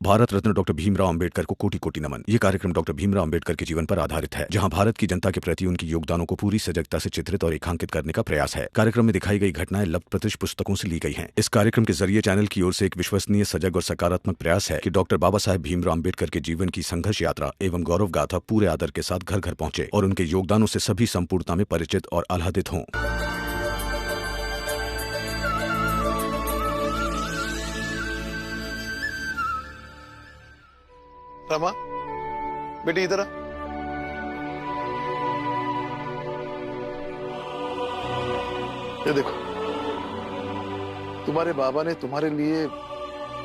Bharat Ratna doctor Bhimrao Ambedkar को कोटि कोटि नमन। ये कार्यक्रम डॉक्टर भीमराव अंबेडकर के जीवन पर आधारित है, जहां भारत की जनता के प्रति उनके योगदानों को पूरी सजगता से चित्रित और रेखांकित करने का प्रयास है। कार्यक्रम में दिखाई गई घटनाएं लब्ध प्रतिष्ठ पुस्तकों से ली गई हैं। इस कार्यक्रम के जरिए चैनल की ओर से एक विश्वसनीय, सजग और सकारात्मक प्रयास है कि डॉक्टर बाबा साहेब भीमराव अंबेडकर के जीवन की संघर्ष यात्रा एवं गौरव गाथा पूरे आदर के साथ घर घर पहुंचे और उनके योगदानों से सभी संपूर्णता में परिचित और आह्लादित हों। रमा, बेटी इधर आ। ये देखो, तुम्हारे बाबा ने तुम्हारे लिए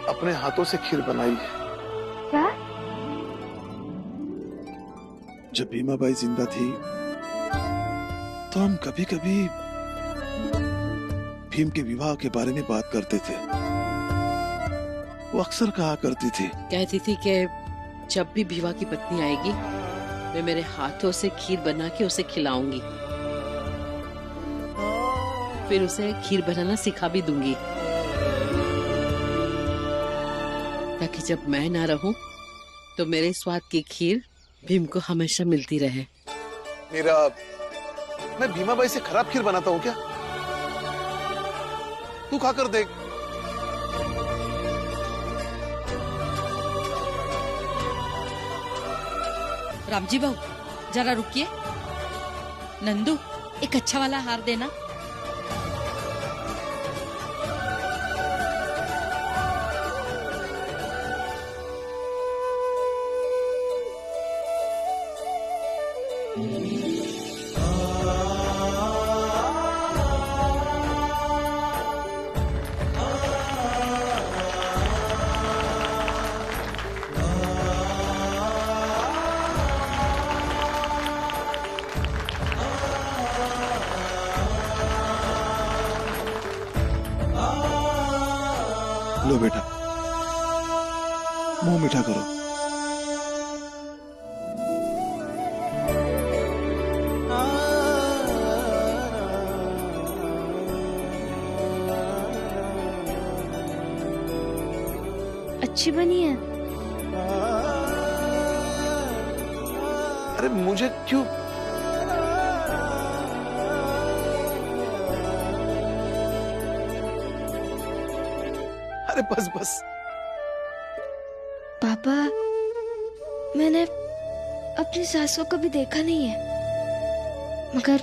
अपने हाथों से खीर बनाई है। क्या? जब भीमाबाई जिंदा थी तो हम कभी कभी भीम के विवाह के बारे में बात करते थे। वो अक्सर कहा करती थी, कहती थी कि जब भी भीमा की पत्नी आएगी मैं मेरे हाथों से खीर बना के उसे खिलाऊंगी, फिर उसे खीर बनाना सिखा भी दूंगी, ताकि जब मैं ना रहूं तो मेरे स्वाद की खीर भीम को हमेशा मिलती रहे। मैं भीमाबाई से खराब खीर बनाता हूँ क्या? तू खाकर देख। रामजी बहू, जरा रुकिए। नंदू, एक अच्छा वाला हार देना। लो बेटा, मुंह मीठा करो। अच्छी बनी है। अरे मुझे क्यों? अरे बस बस। पापा, मैंने अपनी सास को कभी देखा नहीं है, मगर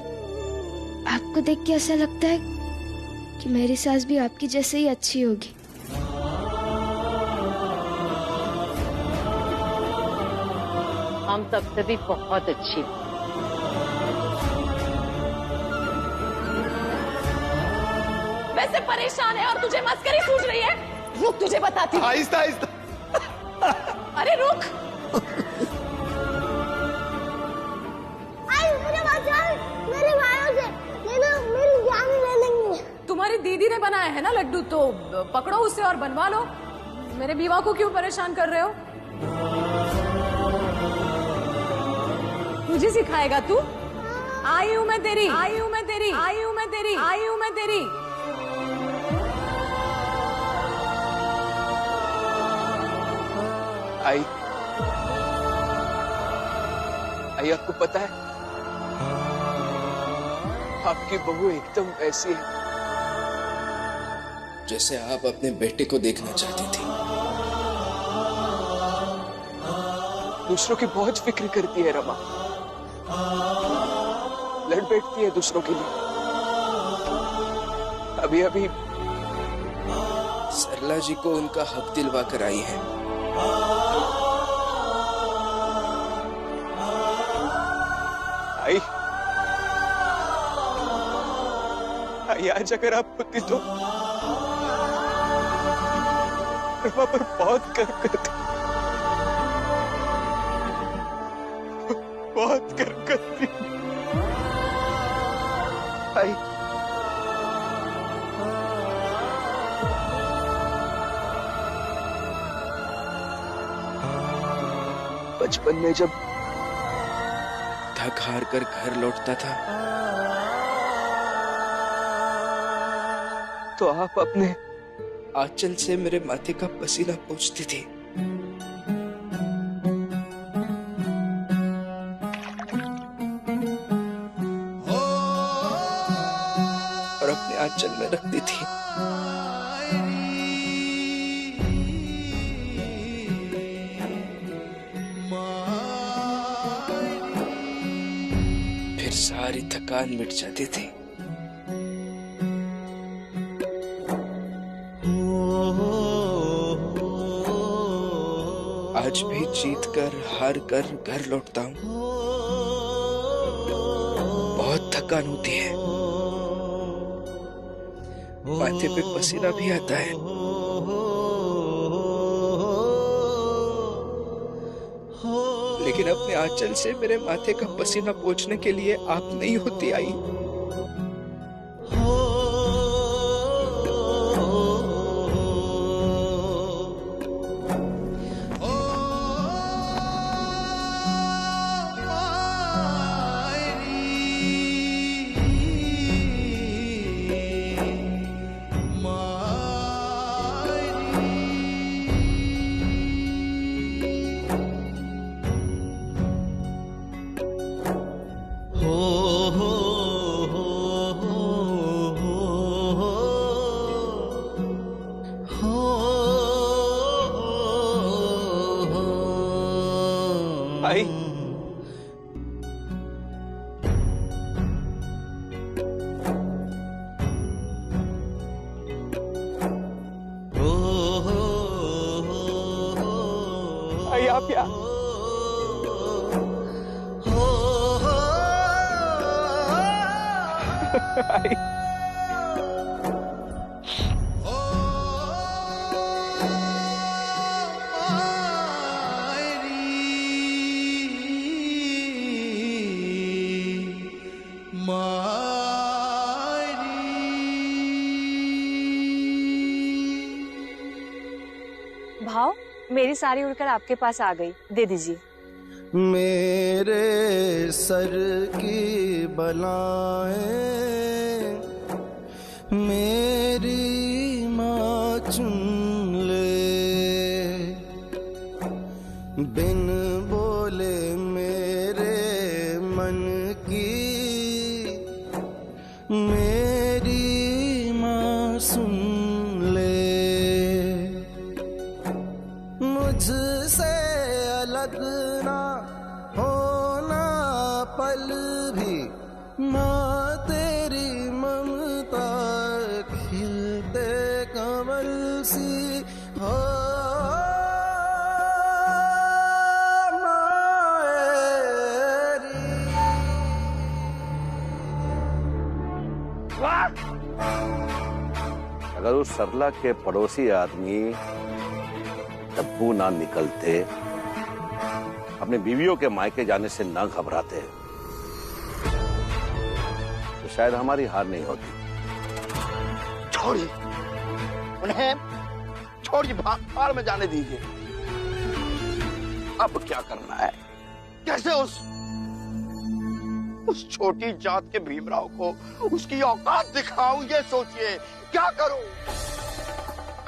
आपको देख के ऐसा लगता है कि मेरी सास भी आपकी जैसे ही अच्छी होगी। हम सबसे भी बहुत अच्छी। वैसे परेशान है और तुझे मस्करी सूझ रही है। रुक, तुझे बताती हूँ। आहिस्ता आहिस्ता। अरे रुक। मुझे बचाओ, मेरे भाइयों से, ये लोग मेरी जान ले लेंगे। तुम्हारी दीदी ने बनाया है ना लड्डू, तो पकड़ो उसे और बनवा लो। मेरे बीवा को क्यों परेशान कर रहे हो? तुझे सिखाएगा तू? आई हूँ मैं तेरी, आई हूँ मैं तेरी, आई हूँ मैं तेरी, आई हूँ मैं तेरी। आई आपको पता है, आपकी बहू एकदम ऐसी है जैसे आप अपने बेटे को देखना चाहती थी। दूसरों की बहुत फिक्र करती है रमा, लड़ बैठती है दूसरों के लिए। अभी अभी सरला जी को उनका हक दिलवा कर आई है। आई आज अगर आप होती तो रमा पर बहुत गर्व करती, बहुत गर्व करती। आई बचपन में जब थक हार कर घर लौटता था तो आप अपने आंचल से मेरे माथे का पसीना पोंछती थी। आंचल में रखती थी। फिर सारी थकान मिट जाती थी। आज भी जीत कर हार कर घर लौटता हूँ। बहुत थकान होती है, माथे पे पसीना भी आता है, लेकिन अपने आंचल से मेरे माथे का पसीना पोंछने के लिए आप नहीं होती आई। आई आई आप क्या? आई भाव, मेरी साड़ी उड़कर आपके पास आ गई, दे दीजिए। मेरे सर की बलाएं मेरी माँ चुन ले, बिन बोले मेरे मन की मेरी माँ सुन ले, मुझसे अलग ना होना पल भी, माँ तेरी ममता खिलते कमल सी हो। अगर उस सरला के पड़ोसी आदमी डब्बू ना निकलते, अपने बीवियों के मायके जाने से ना घबराते, तो शायद हमारी हार नहीं होती। छोड़िए उन्हें, छोड़िए, भाड़ में जाने दीजिए। अब क्या करना है? कैसे उस छोटी जात के भीमराव को उसकी औकात दिखाऊं, ये सोचिए। क्या करूं?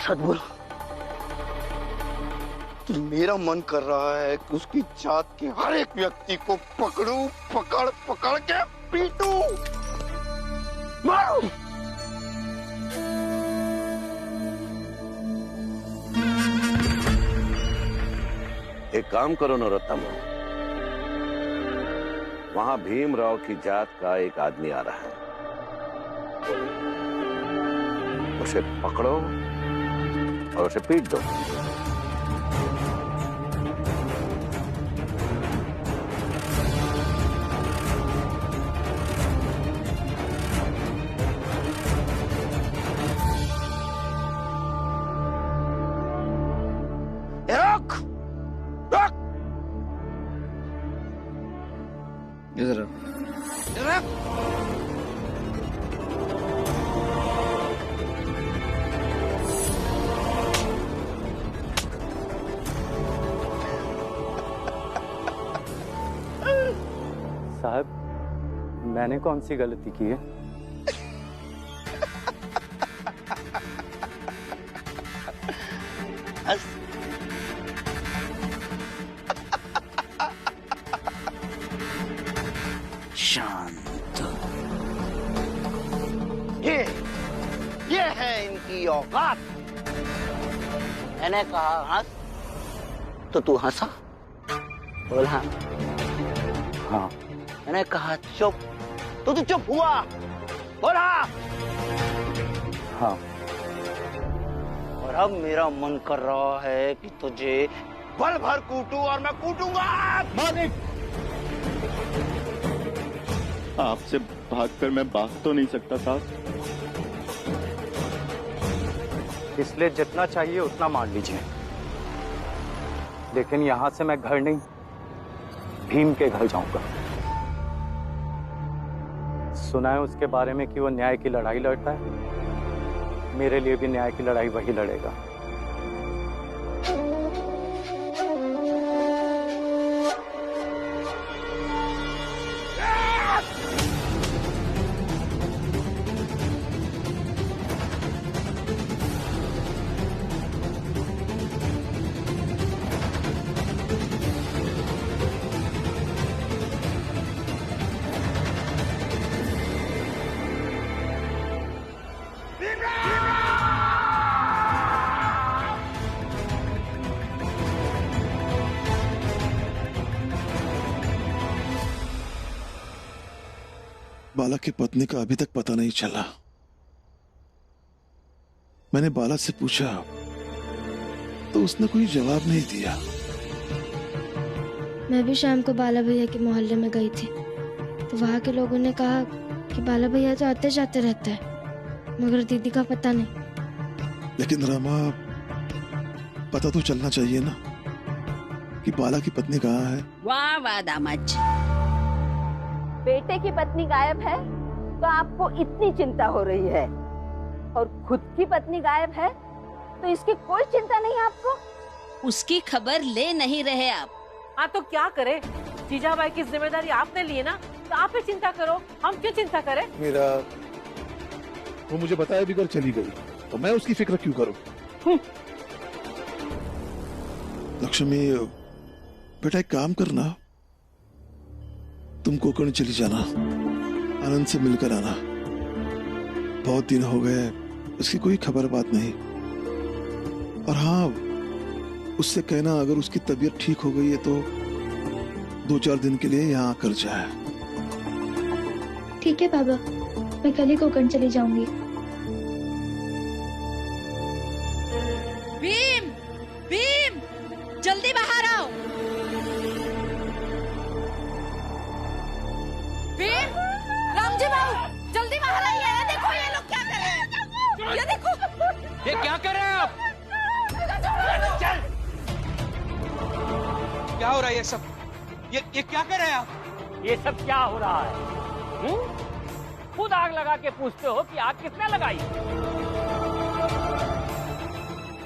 सच बोलो, तो मेरा मन कर रहा है कि उसकी जात के हर एक व्यक्ति को पकड़ूं, पकड़ पकड़ के पीटूं, मारूं। एक काम करो नरोत्तम, वहां भीमराव की जात का एक आदमी आ रहा है, उसे पकड़ो और उसे पीट दो। इधर साहब, मैंने कौन सी गलती की है? शांत। ये तेरी औकात। मैंने कहा हंस तो तू हंसा, बोला हाँ। मैंने कहा चुप तो तू चुप हुआ, बोला हाँ। और अब मेरा मन कर रहा है कि तुझे बल भर कूटूं और मैं कूटूंगा। मालिक, आपसे भागकर मैं भाग तो नहीं सकता साहब, इसलिए जितना चाहिए उतना मान लीजिए। लेकिन यहां से मैं घर नहीं, भीम के घर जाऊंगा। सुना है उसके बारे में कि वो न्याय की लड़ाई लड़ता है, मेरे लिए भी न्याय की लड़ाई वही लड़ेगा। बाला की पत्नी का अभी तक पता नहीं चला। मैंने बाला से पूछा तो उसने कोई जवाब नहीं दिया। मैं भी शाम को बाला भैया के मोहल्ले में गई थी, तो वहाँ के लोगों ने कहा कि बाला भैया तो आते जाते रहता है, मगर दीदी का पता नहीं। लेकिन रमा, पता तो चलना चाहिए ना कि बाला की पत्नी कहाँ है। वाह वाह दामाद जी, बेटे की पत्नी गायब है तो आपको इतनी चिंता हो रही है, और खुद की पत्नी गायब है तो इसकी कोई चिंता नहीं है आपको। उसकी खबर ले नहीं रहे आप। हाँ तो क्या करे, जीजाबाई की जिम्मेदारी आपने ली है ना, तो आप ही चिंता करो, हम क्यों चिंता करें। मेरा वो मुझे बताया भी कर चली गई तो मैं उसकी फिक्र क्यों करूं। लक्ष्मी बेटा एक काम करना, तुम कोकण चली जाना, आनंद से मिलकर आना। बहुत दिन हो गए, उसकी कोई खबर बात नहीं। और हाँ, उससे कहना अगर उसकी तबीयत ठीक हो गई है तो 2-4 दिन के लिए यहाँ आकर जाए। ठीक है बाबा, मैं कल ही कोकण चली जाऊंगी। भीम, भीम, जल्दी बाहर आओ। भीम, रामजी बाबू, जल्दी बाहर आइए। ये देखो ये लोग क्या कर रहे हैं, ये देखो। ये क्या कर रहे हैं आप? चल। क्या हो रहा है ये सब? ये क्या कर रहे हैं आप? ये सब क्या हो रहा है? खुद आग लगा के पूछते हो कि आग किसने लगाई?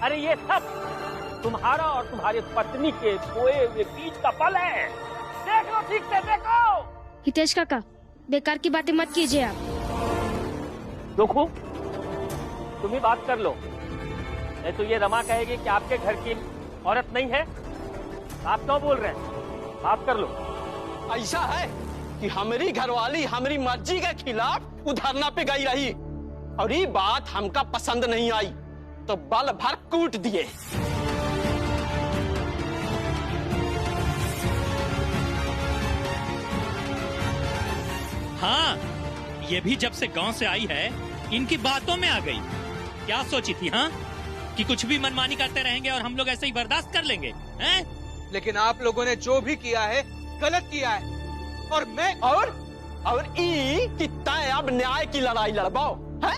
अरे ये सब तुम्हारा और तुम्हारी पत्नी के सोए हुए बीज का फल है। देख लो, ठीक से देखो। हितेश काका, बेकार की बातें मत कीजिए आप। देखो, तुम ही बात कर लो, नहीं तो ये रमा कहेगी कि आपके घर की औरत नहीं है। आप क्यों बोल रहे हैं? बात कर लो। ऐसा है कि हमारी घरवाली हमारी मर्जी के खिलाफ धरना पे गई रही, और ये बात हमका पसंद नहीं आई तो बल भर कूट दिए। हाँ, ये भी जब से गांव से आई है इनकी बातों में आ गई। क्या सोची थी हाँ, कि कुछ भी मनमानी करते रहेंगे और हम लोग ऐसे ही बर्दाश्त कर लेंगे हैं? लेकिन आप लोगों ने जो भी किया है गलत किया है, और मैं और ई कि तय अब न्याय की लड़ाई लड़वाओ है?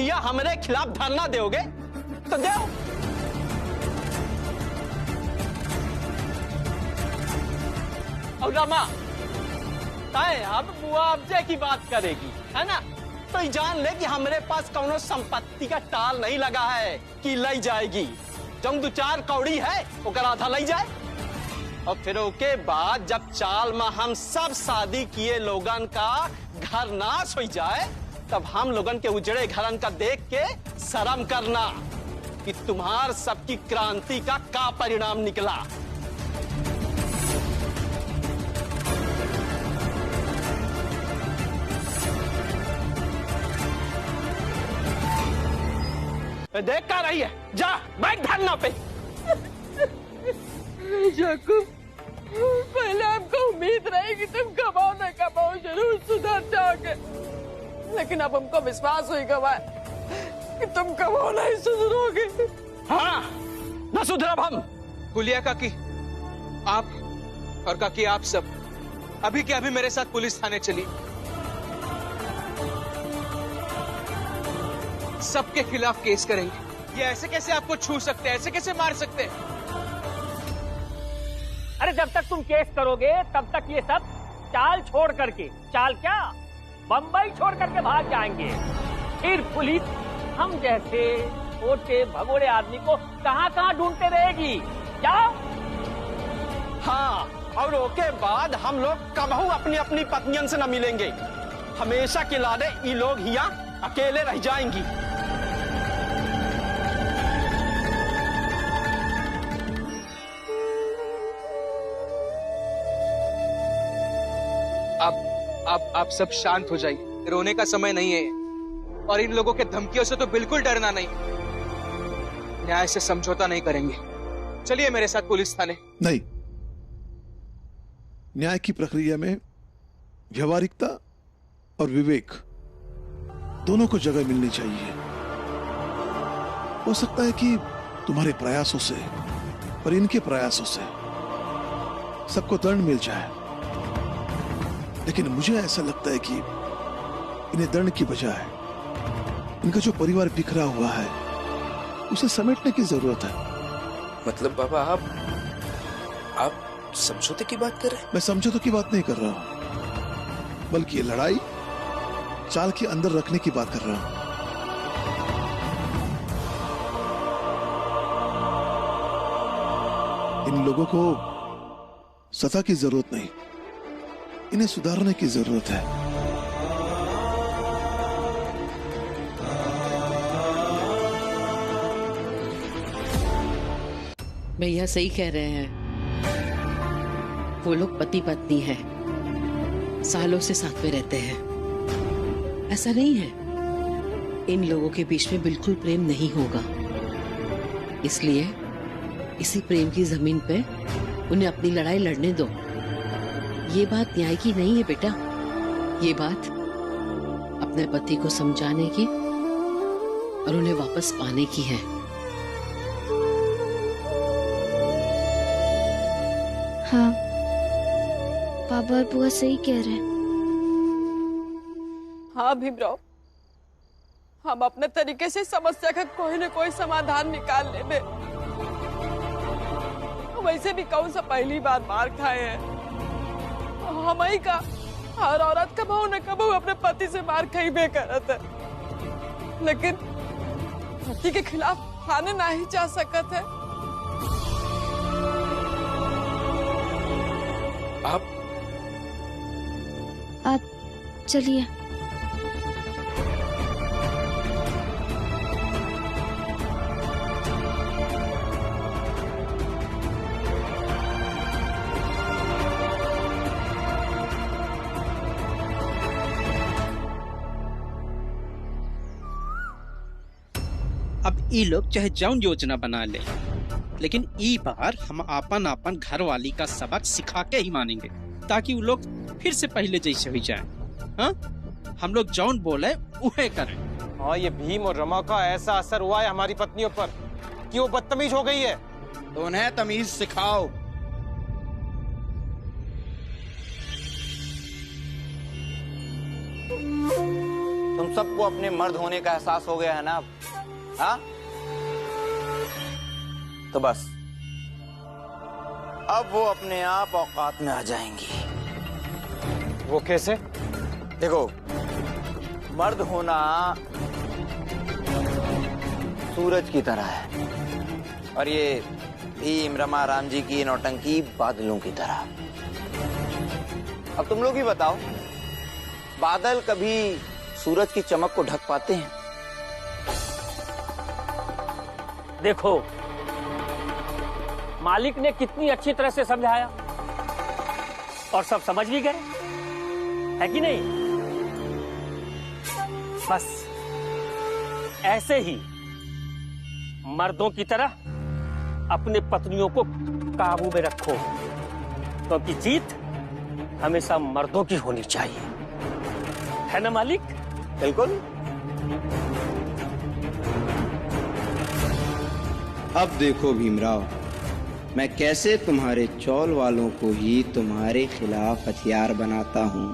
या हमारे खिलाफ धरना दोगे तो दो। और रमा तय अब मुआवजे की बात करेगी है ना, तो ये जान ले कि हमारे पास कौनो संपत्ति का टाल नहीं लगा है कि लई जाएगी। जब 2-4 कौड़ी है ओकर आधा लई जाए, और फिर उसके बाद जब चाल में हम सब शादी किए लोगन का घर नाश हो जाए, तब हम लोगन के उजड़े घरन का देख के शर्म करना कि तुम्हार सबकी क्रांति का परिणाम निकला। देख कर रही है, जा बाइक धरना पे। याकूब, पहले हमको उम्मीद रही कि तुम कमाओ न कमाओ जरूर सुधर जाओगे, लेकिन अब हमको विश्वास हुई गवाह कि तुम कमाओ नहीं सुधरोगे। हाँ, न सुधरब हम। हुलिया काकी, आप और काकी आप सब अभी के अभी मेरे साथ पुलिस थाने चली। सबके खिलाफ केस करेंगे। ये ऐसे कैसे आपको छू सकते हैं, ऐसे कैसे मार सकते हैं? अरे जब तक तुम केस करोगे तब तक ये सब चाल छोड़ करके, चाल क्या, बम्बई छोड़ करके भाग जाएंगे। फिर पुलिस हम जैसे छोटे भगोड़े आदमी को कहाँ कहाँ ढूंढते रहेगी। जाओ। हाँ, और ओके बाद हम लोग कबहू अपनी अपनी पत्नियों से न मिलेंगे। हमेशा के लादे ये लोग यहाँ अकेले रह जाएंगी। आप सब शांत हो जाइए, रोने का समय नहीं है, और इन लोगों के धमकियों से तो बिल्कुल डरना नहीं। न्याय से समझौता नहीं करेंगे। चलिए मेरे साथ पुलिस थाने। नहीं, न्याय की प्रक्रिया में व्यवहारिकता और विवेक दोनों को जगह मिलनी चाहिए। हो सकता है कि तुम्हारे प्रयासों से और इनके प्रयासों से सबको दंड मिल जाए, लेकिन मुझे ऐसा लगता है कि इन्हें दंड की बजाय इनका जो परिवार बिखरा हुआ है उसे समेटने की जरूरत है। मतलब बाबा आप समझौते की बात कर रहे हैं? मैं समझौते की बात नहीं कर रहा हूं, बल्कि ये लड़ाई चाल के अंदर रखने की बात कर रहा हूं। इन लोगों को सजा की जरूरत नहीं, इन्हें सुधारने की जरूरत है। भैया सही कह रहे हैं, वो लोग पति पत्नी हैं, सालों से साथ में रहते हैं। ऐसा नहीं है, इन लोगों के बीच में बिल्कुल प्रेम नहीं होगा। इसलिए इसी प्रेम की जमीन पे उन्हें अपनी लड़ाई लड़ने दो। ये बात न्याय की नहीं है बेटा, ये बात अपने पति को समझाने की और उन्हें वापस पाने की है। हाँ, बाबा और बुआ सही कह रहे हैं। हाँ भीमराव, हम अपने तरीके से समस्या का कोई न कोई समाधान निकाल लेंगे। वैसे भी कौन सा पहली बार मार खाए हैं, हम ही का हर औरत कबहू न कबहू अपने पति से मार खाई बे करत है, लेकिन पति के खिलाफ खाने ना ही जा सकत है। आप चलिए। अब ई लोग चाहे जौन योजना बना ले, लेकिन ई बार हम आपन आपन घर वाली का सबक सिखा के ही मानेंगे, ताकि वो लोग फिर से पहले जैसे हो जाए। हाँ, हम लोग जौन बोले उहे करें। हाँ, ये भीम और रमा का ऐसा असर हुआ है हमारी पत्नियों पर कि वो बदतमीज हो गई है। तो उन्हें तमीज सिखाओ। तुम सबको अपने मर्द होने का एहसास हो गया है ना? हाँ, तो बस अब वो अपने आप औकात में आ जाएंगी। वो कैसे? देखो, मर्द होना सूरज की तरह है और ये भीम रमा राम जी की नौटंकी बादलों की तरह। अब तुम लोग ही बताओ, बादल कभी सूरज की चमक को ढक पाते हैं? देखो, मालिक ने कितनी अच्छी तरह से समझाया और सब समझ भी गए, है कि नहीं? बस ऐसे ही मर्दों की तरह अपने पत्नियों को काबू में रखो, क्योंकि जीत हमेशा मर्दों की होनी चाहिए, है ना मालिक? बिल्कुल। अब देखो भीमराव, मैं कैसे तुम्हारे चौल वालों को ही तुम्हारे खिलाफ हथियार बनाता हूँ।